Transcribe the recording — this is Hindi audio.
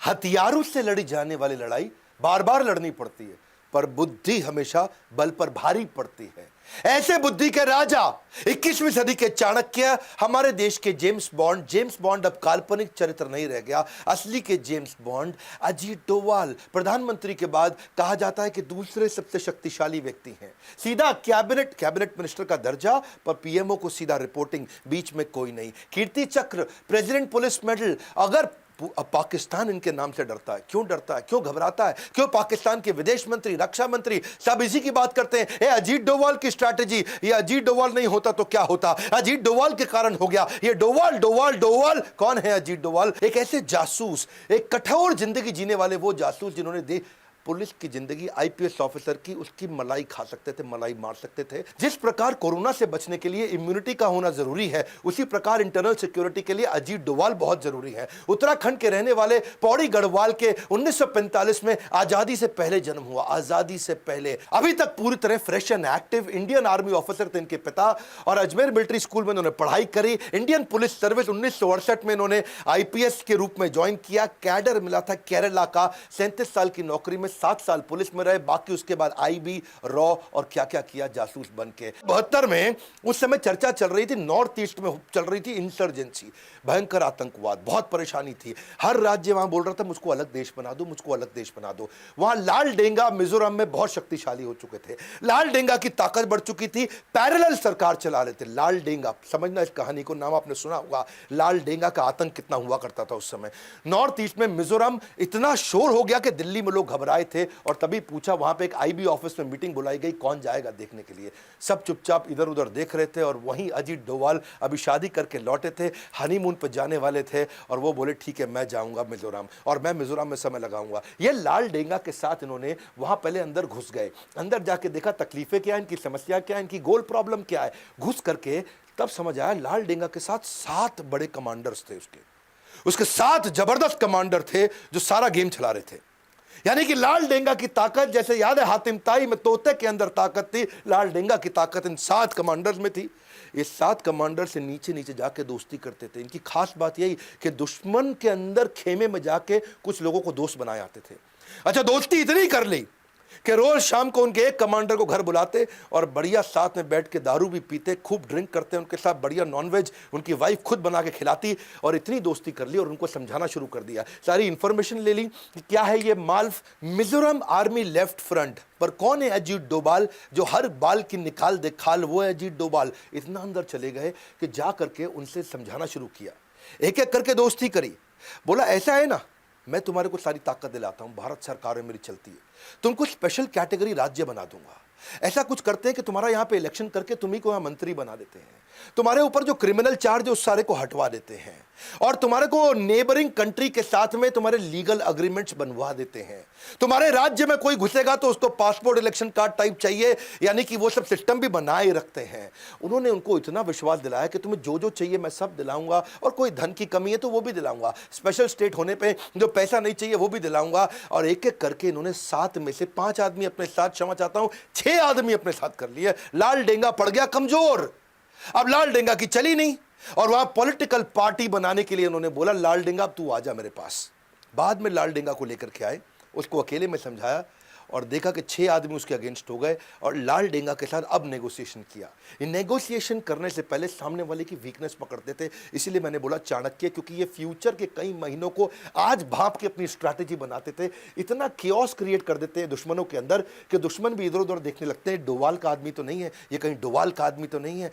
हथियारों से लड़ी जाने वाली लड़ाई बार बार लड़नी पड़ती है, पर बुद्धि हमेशा बल पर भारी पड़ती है। ऐसे बुद्धि के राजा 21वीं सदी के चाणक्य, हमारे देश के जेम्स बॉन्ड अब काल्पनिक चरित्र नहीं रह गया, असली के जेम्स बॉन्ड अजीत डोवाल प्रधानमंत्री के बाद कहा जाता है कि दूसरे सबसे शक्तिशाली व्यक्ति हैं। सीधा कैबिनेट मिनिस्टर का दर्जा, पर पीएमओ को सीधा रिपोर्टिंग, बीच में कोई नहीं। कीर्ति चक्र, प्रेसिडेंट पुलिस मेडल। अगर पाकिस्तान इनके नाम से डरता है, क्यों डरता है, क्यों घबराता है, क्यों पाकिस्तान के विदेश मंत्री, रक्षा मंत्री सब इसी की बात करते हैं। ये अजीत डोवाल की स्ट्रैटेजी, ये अजीत डोवाल नहीं होता तो क्या होता, अजीत डोवाल के कारण हो गया ये। डोवाल कौन है अजीत डोवाल? एक ऐसे जासूस, एक कठोर जिंदगी जीने वाले वो जासूस जिन्होंने पुलिस की जिंदगी आईपीएस ऑफिसर की, उसकी मलाई खा सकते थे, मलाई मार सकते थे। जिस प्रकार कोरोना से बचने के लिए इम्यूनिटी का होना जरूरी है, उसी प्रकार इंटरनल सिक्योरिटी के लिए अजीत डोवाल बहुत जरूरी है। उत्तराखंड के रहने वाले पौड़ी गढ़वाल के 1945 में आजादी से पहले जन्म हुआ, आजादी से पहले, अभी तक पूरी तरह fresh and active. Indian army officer थे इनके पिता, और अजमेर मिलिट्री स्कूल में इन्होंने पढ़ाई करी। इंडियन पुलिस सर्विस 1968 में इन्होंने आईपीएस के रूप में ज्वाइन किया। कैडर मिला था केरला का, 37 साल की नौकरी में 7 साल पुलिस में रहे, बाकी उसके बाद आईबी, रॉ और क्या क्या किया जासूस बन के। 72 में उस समय चर्चा चल रही थी, नॉर्थ ईस्ट में चल रही थी इंसर्जेंसी, भयंकर आतंकवाद, बहुत परेशानी थी। हर राज्य वहां बोल रहा था मुझको अलग देश बना दो, मुझको अलग देश बना दो। वहां लाल डेंगा मिजोरम में बहुत शक्तिशाली हो चुके थे, लाल डेंगा की ताकत बढ़ चुकी थी, पैरेलल सरकार चला रहे थे। लाल डेंगा, समझना इस कहानी को, नाम आपने सुना होगा, लाल डेंगा का आतंक कितना हुआ करता था उस समय। नॉर्थ ईस्ट में मिजोरम इतना शोर हो गया कि दिल्ली में लोग घबराए थे, और तभी पूछा, वहां पे एक आईबी ऑफिस में मीटिंग बुलाई गई, कौन जाएगा देखने के लिए। सब चुपचाप इधर उधर देख रहे थे, और वहीं अजीत डोवाल अभी शादी करके लौटे थे, हनीमून पर जाने वाले थे, और वो बोले ठीक है मैं जाऊंगा मिजोरम, और मैं मिजोरम में समय लगाऊंगा। ये लाल डेंगा के साथ इन्होंने वहां पहले अंदर घुस गए, अंदर जाके देखा तकलीफें क्या है, इनकी समस्या क्या है, इनकी गोल प्रॉब्लम क्या है। घुस करके तब समझ आया लाल डेंगा के साथ 7 बड़े कमांडर्स थे, उसके 7 जबरदस्त कमांडर थे जो सारा गेम चला रहे थे। यानी कि लाल डेंगा की ताकत, जैसे याद है हातिम ताई में तोते के अंदर ताकत थी, लाल डेंगा की ताकत इन 7 कमांडर्स में थी। ये 7 कमांडर से नीचे नीचे जाके दोस्ती करते थे। इनकी खास बात यही कि दुश्मन के अंदर खेमे में जाके कुछ लोगों को दोस्त बनाए आते थे। अच्छा, दोस्ती इतनी कर ली कि रोज शाम को उनके एक कमांडर को घर बुलाते और बढ़िया साथ में बैठ के दारू भी पीते, खूब ड्रिंक करते, उनके साथ बढ़िया नॉनवेज उनकी वाइफ खुद बना के खिलाती, और इतनी दोस्ती कर ली और उनको समझाना शुरू कर दिया। सारी इंफॉर्मेशन ले ली कि क्या है ये माल्फ। मिजोरम आर्मी लेफ्ट फ्रंट पर कौन है अजीत डोभाल, जो हर बाल की निकाल दे खाल, वो है अजीत डोभाल। इतना अंदर चले गए कि जा करके उनसे समझाना शुरू किया, एक एक करके दोस्ती करी। बोला ऐसा है ना, मैं तुम्हारे को सारी ताकत दिलाता हूं, भारत सरकार में मेरी चलती है, तुमको स्पेशल कैटेगरी राज्य बना दूंगा। ऐसा कुछ करते हैं कि तुम्हारा यहां पे इलेक्शन करके तुम्ही को यहां मंत्री बना देते हैं, तुम्हारे ऊपर जो क्रिमिनल चार्ज है उस सारे को हटवा देते हैं, और तुम्हारे को नेबरिंग कंट्री के साथ में तुम्हारे लीगल अग्रीमेंट्स बनवा देते हैं। तुम्हारे राज्य में कोई घुसेगा तो उसको पासपोर्ट इलेक्शन कार्ड टाइप चाहिए, यानी कि वो सब सिस्टम भी बनाए रखते हैं। उन्होंने उनको इतना विश्वास दिलाया कि तुम्हें जो जो चाहिए मैं सब दिलाऊंगा, और कोई धन की कमी है तो वो भी दिलाऊंगा, स्पेशल स्टेट होने पे जो पैसा नहीं चाहिए वो भी दिलाऊंगा। और एक एक करके इन्होंने 7 में से 5 आदमी अपने साथ, क्षमा चाहता हूं 6 आदमी अपने साथ कर लिए। लाल डेंगा पड़ गया कमजोर, अब लाल डेंगा की चली नहीं, और वहां पॉलिटिकल पार्टी बनाने के लिए उन्होंने बोला लाल डेंगा अब तू आजा मेरे पास। बाद में लाल डेंगा को लेकर के आए, उसको अकेले में समझाया, और देखा कि 6 आदमी उसके अगेंस्ट हो गए, और लाल डेंगा के साथ अब नेगोशिएशन किया। ये नेगोशिएशन करने से पहले सामने वाले की वीकनेस पकड़ते थे, इसीलिए मैंने बोला चाणक्य, क्योंकि ये फ्यूचर के कई महीनों को आज भाप के अपनी स्ट्रैटेजी बनाते थे। इतना कियोस क्रिएट कर देते हैं दुश्मनों के अंदर कि दुश्मन भी इधर उधर देखने लगते हैं, डोवाल का आदमी तो नहीं है ये, कहीं डोवाल का आदमी तो नहीं है।